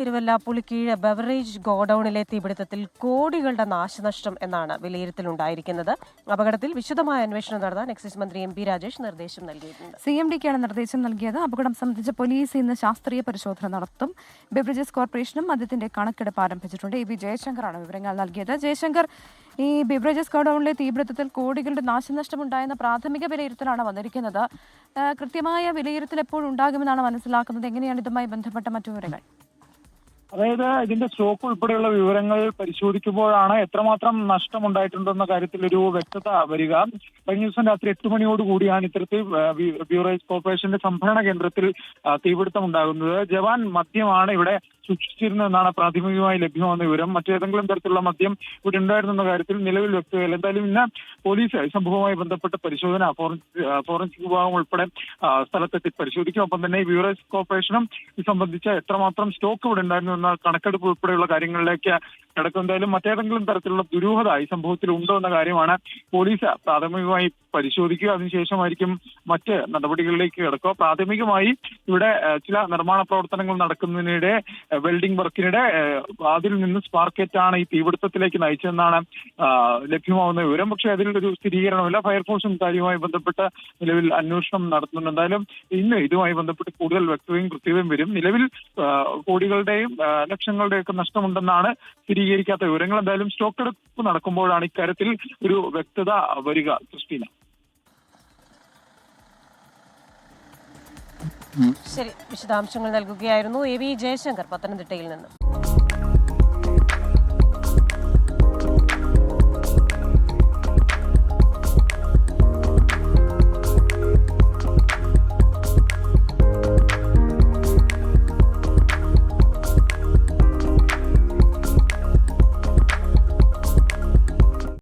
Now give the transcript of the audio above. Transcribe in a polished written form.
തിരുവല്ല പുളിക്കീഴ് ബവറേജ് ഗോഡൌണിലെ തീപിടുത്തത്തിൽ കോടികളുടെ നാശനഷ്ടം എന്നാണ് വിലയിരുത്തലുണ്ടായിരിക്കുന്നത്. അപകടത്തിൽ വിശദമായ അന്വേഷണം നടത്താൻ എക്സൈസ് മന്ത്രി എം പി രാജേഷ് നിർദ്ദേശം നൽകിയിട്ടുണ്ട്. CMDക്കാണ് നിർദ്ദേശം നൽകിയത്. അപകടം സംബന്ധിച്ച് പോലീസ് ഇന്ന് ശാസ്ത്രീയ പരിശോധന നടത്തും. ബെവറേജസ് കോർപ്പറേഷനും അതിന്റെ കണക്കെടുപ്പ് ആരംഭിച്ചിട്ടുണ്ട്. എ വി ജയശങ്കറാണ് വിവരങ്ങൾ നൽകിയത്. ജയശങ്കർ, ഈ ബെവറേജസ് ഗോഡൌണിലെ തീപിടുത്തത്തിൽ കോടികളുടെ നാശനഷ്ടമുണ്ടായെന്ന പ്രാഥമിക വിലയിരുത്തലാണ് വന്നിരിക്കുന്നത്. കൃത്യമായ വിലയിരുത്തൽ എപ്പോഴുണ്ടാകുമെന്നാണ് മനസ്സിലാക്കുന്നത്. എങ്ങനെയാണ് ഇതുമായി ബന്ധപ്പെട്ട മറ്റു വിവരങ്ങൾ? അതായത് ഇതിന്റെ സ്റ്റോക്ക് ഉൾപ്പെടെയുള്ള വിവരങ്ങൾ പരിശോധിക്കുമ്പോഴാണ് എത്രമാത്രം നഷ്ടമുണ്ടായിട്ടുണ്ടെന്ന കാര്യത്തിൽ ഒരു വ്യക്തത വരിക. കഴിഞ്ഞ ദിവസം രാത്രി 8 മണിയോടുകൂടിയാണ് ഇത്തരത്തിൽ ബ്യൂറേജ് കോർപ്പറേഷന്റെ സംഭരണ കേന്ദ്രത്തിൽ തീപിടുത്തം ഉണ്ടാകുന്നത്. ജവാൻ മദ്യമാണ് ഇവിടെ സൂക്ഷിച്ചിരുന്നതെന്നാണ് പ്രാഥമികമായി ലഭ്യമാകുന്ന വിവരം. മറ്റേതെങ്കിലും തരത്തിലുള്ള മദ്യം ഇവിടെ ഉണ്ടായിരുന്ന കാര്യത്തിൽ നിലവിൽ വ്യക്തതയില്ല. എന്തായാലും ഇന്ന് പോലീസ് സംഭവവുമായി ബന്ധപ്പെട്ട പരിശോധന ഫോറൻസിക് വിഭാഗം ഉൾപ്പെടെ സ്ഥലത്തെത്തി പരിശോധിക്കും. ഒപ്പം തന്നെ ബ്യൂറേജ് കോർപ്പറേഷനും ഇത് സംബന്ധിച്ച എത്രമാത്രം സ്റ്റോക്ക് ഇവിടെ ഉണ്ടായിരുന്നു എന്ന കണക്കെടുപ്പ് ഉൾപ്പെടെയുള്ള കാര്യങ്ങളിലേക്ക് കിടക്കും. എന്തായാലും മറ്റേതെങ്കിലും തരത്തിലുള്ള ദുരൂഹത ഈ സംഭവത്തിൽ ഉണ്ടോ എന്ന കാര്യമാണ് പോലീസ് പ്രാഥമികമായി പരിശോധിക്കുക. അതിനുശേഷമായിരിക്കും മറ്റ് നടപടികളിലേക്ക് കിടക്കുക. പ്രാഥമികമായി ഇവിടെ ചില നിർമ്മാണ പ്രവർത്തനങ്ങൾ നടക്കുന്നതിനിടെ വെൽഡിംഗ് വർക്കിനിടെ അതിൽ നിന്ന് സ്പാർക്കേറ്റാണ് ഈ തീപിടുത്തത്തിലേക്ക് നയിച്ചതെന്നാണ് ലഭ്യമാവുന്ന വിവരം. പക്ഷേ അതിൽ ഒരു സ്ഥിരീകരണമില്ല. ഫയർഫോഴ്സും കാര്യവുമായി ബന്ധപ്പെട്ട് നിലവിൽ അന്വേഷണം നടത്തുന്നുണ്ട്. എന്തായാലും ഇന്ന് ഇതുമായി ബന്ധപ്പെട്ട് കൂടുതൽ വ്യക്തതയും കൃത്യതയും വരും. നിലവിൽ കോടികളുടെയും ലക്ഷങ്ങളുടെയും ഒക്കെ നഷ്ടമുണ്ടെന്നാണ് സ്ഥിരീകരിക്കാത്ത വിവരങ്ങൾ. എന്തായാലും സ്റ്റോക്ക് എടുപ്പ് നടക്കുമ്പോഴാണ് ഇക്കാര്യത്തിൽ ഒരു വ്യക്തത വരിക. ക്രിസ്റ്റീന, ശരി, വിശദാംശങ്ങൾ നൽകുകയായിരുന്നു എ വി ജയശങ്കർ പത്തനംതിട്ടയിൽ നിന്ന്.